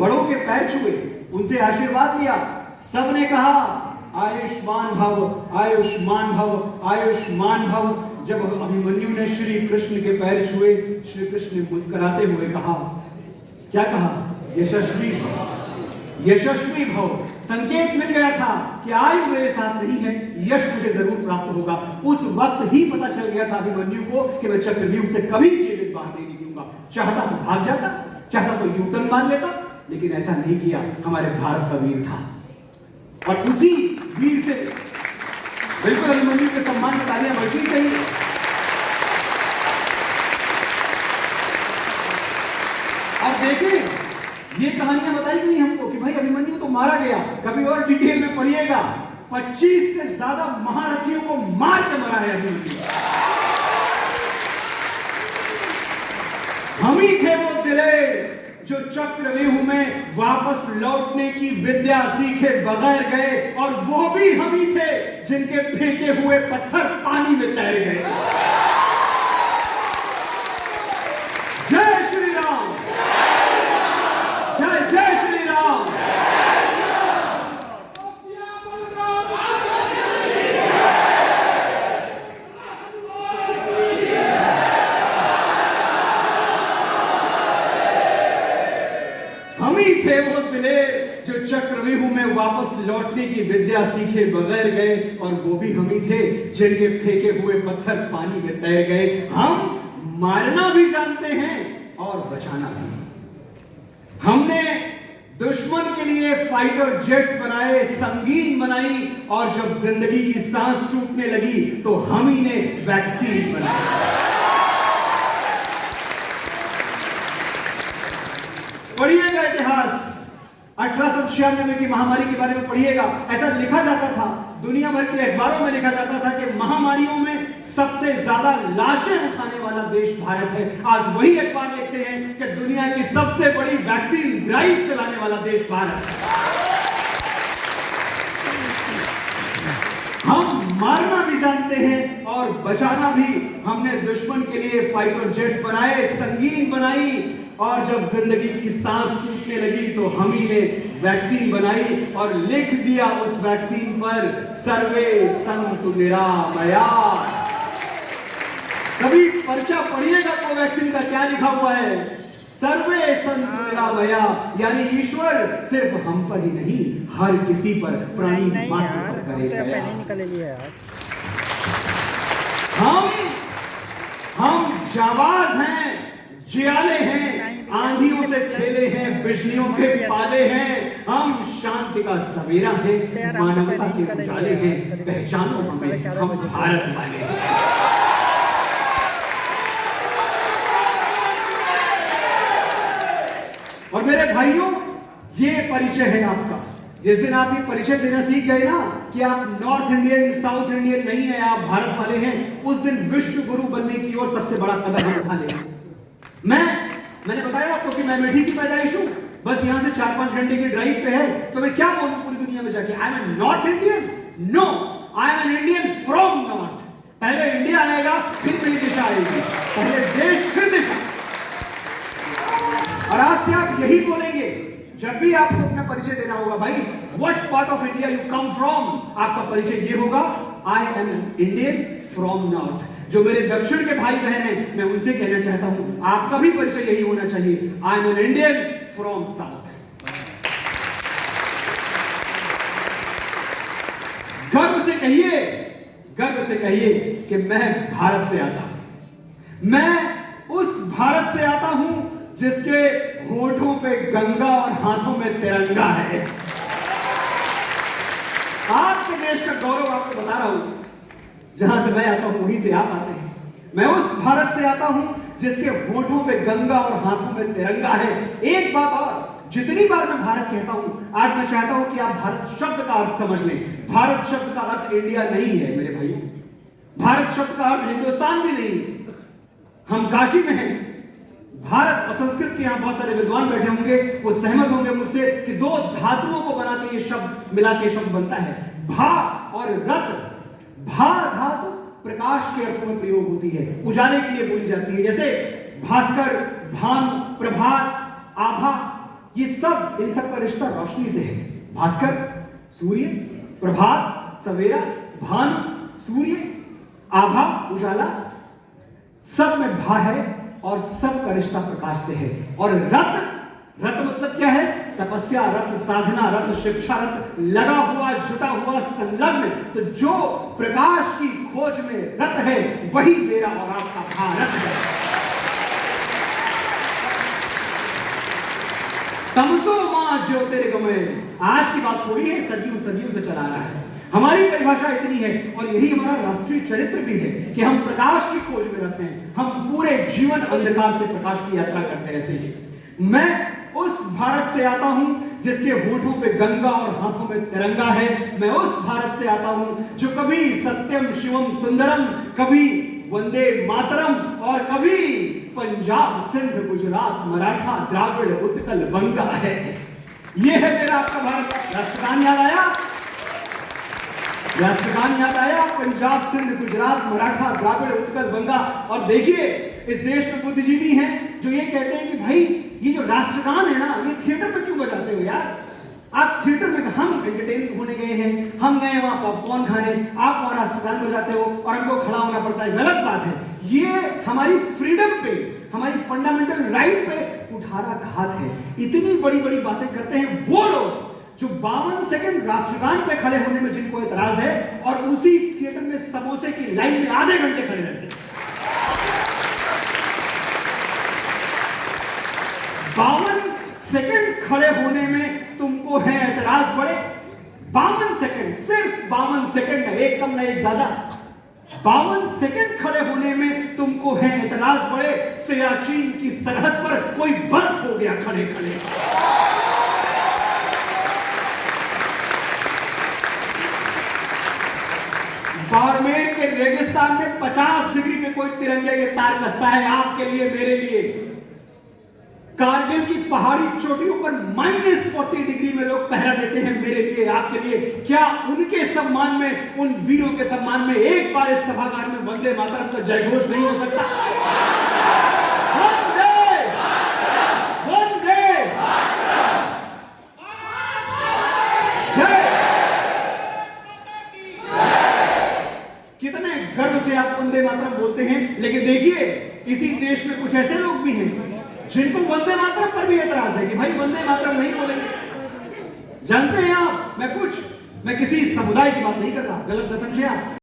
बड़ों के पैर छुए, उनसे आशीर्वाद लिया। सबने कहा आयुष्मान भव, आयुष्मान भव, आयुष्मान भव। जब अभिमन्यु ने श्री कृष्ण के पैर छुए, श्री कृष्ण ने मुस्कुराते हुए कहा, क्या कहा? यशस्वी भव, यशस्वी भव। संकेत मिल गया था कि आयु मेरे साथ नहीं है, यश मुझे जरूर प्राप्त होगा। उस वक्त ही पता चल गया था अभिमन्यु को कि मैं चक्रव्यूह से कभी जीवित बाहर नहीं निकलूंगा। चाहता तो भाग जाता, चाहता तो यूटर्न मार लेता, लेकिन ऐसा नहीं किया। हमारे भारत का वीर था, और उसी वीर से बिल्कुल अभिमन्यु के सम्मान में तालियां बजनी चाहिए। अब देखें, ये कहानियां बताई गई हमको कि भाई अभिमन्यु तो मारा गया। कभी और डिटेल में पढ़िएगा, 25 से ज्यादा महारथियों को मार के मरा है अभिमन्यु। हम ही थे वो दिलेर जो चक्रव्यूह में वापस लौटने की विद्या सीखे बगैर गए, और वो भी हम ही थे जिनके फेंके हुए पत्थर पानी में तैर गए। जय श्री राम, जय जय श्री राम। हम ही थे वो दिलेर जो चक्रव्यूह में वापस लौटने की विद्या सीखे बगैर गए, और वो भी हम ही थे जिनके फेंके हुए पत्थर पानी में तैर गए। हम मारना भी जानते हैं और बचाना भी। हमने दुश्मन के लिए फाइटर जेट्स बनाए, संगीन बनाई, और जब जिंदगी की सांस टूटने लगी तो हम ही ने वैक्सीन बनाई। पढ़िएगा इतिहास, 1896 की महामारी के बारे में पढ़िएगा। ऐसा लिखा जाता था, दुनिया भर के अखबारों में लिखा जाता था कि महामारियों में सबसे ज्यादा लाशें उठाने वाला देश भारत है। आज वही अखबार लिखते हैं कि दुनिया की सबसे बड़ी वैक्सीन ड्राइव चलाने वाला देश भारत है। हम मारना भी जानते हैं और बचाना भी। हमने दुश्मन के लिए फाइटर जेट्स बनाए, संगीन बनाई, और जब जिंदगी की सांस टूटने लगी तो हम ही ने वैक्सीन बनाई और लिख दिया उस वैक्सीन पर सर्वे संतु निरामया। कभी पर्चा पढ़िएगा कोवैक्सीन का क्या लिखा हुआ है? सर्वे संतु निरामया, यानी ईश्वर सिर्फ हम पर ही नहीं, हर किसी पर, प्राणी मात्र पर करेगा। हम जाबाज हैं, जियाले हैं, आंधियों से खेले हैं, बिजलियों के पाले हैं। हम शांति का सवेरा है, मानवता के उजाले हैं। पहचानो हमें, हम भारत वाले हैं। और मेरे भाइयों, ये परिचय है आपका। जिस दिन आप ये परिचय देना सीख गए ना कि आप नॉर्थ इंडियन, साउथ इंडियन नहीं है, आप भारत वाले हैं, उस दिन विश्व गुरु बनने की ओर सबसे बड़ा कदम उठा लेंगे। मैंने बताया आपको कि मैं मेठी की पैदाइश हूं, बस यहां से 4-5 घंटे की ड्राइव पे है, तो मैं क्या बोलूं पूरी दुनिया में जाके? I am a North Indian? No, I am an Indian from North. पहले इंडिया आएगा, फिर मेरी दिशा आएगी, पहले देश फिर दिशा। और आज से आप यही बोलेंगे जब भी आपको अपना परिचय देना होगा। भाई, what part of India you come from? आपका परिचय ये होगा, आई am an Indian from north. जो मेरे दक्षिण के भाई बहन हैं, मैं उनसे कहना चाहता हूं, आपका भी परिचय यही होना चाहिए, आई am an Indian from south. गर्व से कहिए कि मैं भारत से आता हूं। मैं उस भारत से आता हूं जिसके होठों पे गंगा और हाथों में तिरंगा है। आपके देश का गौरव आपको बता रहा हूं, जहां से मैं आता हूं वहीं से आप आते हैं। मैं उस भारत से आता हूं जिसके होठों पे गंगा और हाथों में तिरंगा है। एक बात और, जितनी बार मैं भारत कहता हूं, आज मैं चाहता हूं कि आप भारत शब्द का अर्थ समझ लें। भारत शब्द का अर्थ इंडिया नहीं है मेरे भाइयों, भारत शब्द का अर्थ हिंदुस्तान भी नहीं। हम काशी में हैं। भारत और संस्कृत के यहां बहुत सारे विद्वान बैठे होंगे, वो सहमत होंगे मुझसे कि दो धातुओं को बना के ये शब्द मिला के शब्द बनता है, भा और रत। भा धातु प्रकाश के अर्थों में प्रयोग होती है, उजाले के लिए बोली जाती है, जैसे भास्कर, भानु, प्रभात, आभा। ये सब, इन सब का रिश्ता रोशनी से है। भास्कर, सूर्य, प्रभात, सवेरा, भानु, सूर्य, आभा, उजाला, सब में भा है और सब का रिश्ता प्रकाश से है। और रत, रत मतलब क्या है? तपस्या रत, साधना रत, शिक्षा रत, लगा हुआ, जुटा हुआ, संलग्न। तो जो प्रकाश की खोज में रत है, वही मेरा और आपका भारत है। तमसो मां ज्योतिर्गमय, आज की बात थोड़ी है, सदियों सदियों से चला रहा है। हमारी परिभाषा इतनी है और यही हमारा राष्ट्रीय चरित्र भी है कि हम प्रकाश की खोज में रहते हैं। हम पूरे जीवन अंधकार से प्रकाश की यात्रा करते रहते हैं। मैं उस भारत से आता हूं जिसके होठों पे गंगा और हाथों में तिरंगा है। मैं उस भारत से आता हूं जो कभी सत्यम शिवम सुंदरम, कभी वंदे मातरम और कभी पंजाब, सिंध, गुजरात, मराठा, द्राविड़, उत्कल, बंगा है। ये है मेरा आपका भारत। राष्ट्रगान याद आया? राष्ट्रगान याद आया? पंजाब, सिंध, गुजरात, मराठा, द्राविड़, उत्कल, बंगा। और देखिए, इस देश में बुद्धिजीवी हैं जो ये कहते हैं कि भाई ये जो राष्ट्रगान है ना, ये थिएटर में क्यों बजाते हो यार? आप थिएटर में, हम एंटरटेन होने गए हैं, हम गए वहां पॉपकॉर्न खाने, आप वहां राष्ट्रगान बजाते हो और हमको खड़ा होना पड़ता है। गलत बात है। ये हमारी फ्रीडम पे, हमारी फंडामेंटल राइट पे कुठाराघात है। इतनी बड़ी बड़ी बातें करते हैं वो लोग जो 52 सेकंड राष्ट्रगान पे खड़े होने में जिनको एतराज है और उसी थिएटर में समोसे की लाइन में आधे घंटे खड़े रहते हैं। 52 सेकंड खड़े होने में तुमको है एतराज बड़े। 52 सेकंड, सिर्फ 52 सेकंड, एक कम ना एक ज्यादा। 52 सेकंड खड़े होने में तुमको है एतराज बड़े। सियाचिन की सरहद पर कोई बर्फ हो गया खड़े खड़े। बाड़मेर के रेगिस्तान में 50 डिग्री पे कोई तिरंगे के तार कसता है, आपके लिए, मेरे लिए। कारगिल की पहाड़ी चोटियों पर -40 डिग्री में लोग पहरा देते हैं, मेरे लिए, आपके लिए। क्या उनके सम्मान में, उन वीरों के सम्मान में एक बार इस सभागार में वंदे मातरम का जयघोष नहीं हो सकता? वंदे वंदे जय। कितने गर्व से आप वंदे मातरम बोलते हैं, लेकिन देखिए इसी देश में कुछ ऐसे लोग भी हैं जिनको वंदे मातरम पर भी एतराज है कि भाई वंदे मातरम नहीं बोलेंगे। जानते हैं आप, मैं किसी समुदाय की बात नहीं कर रहा, गलत न समझे आप।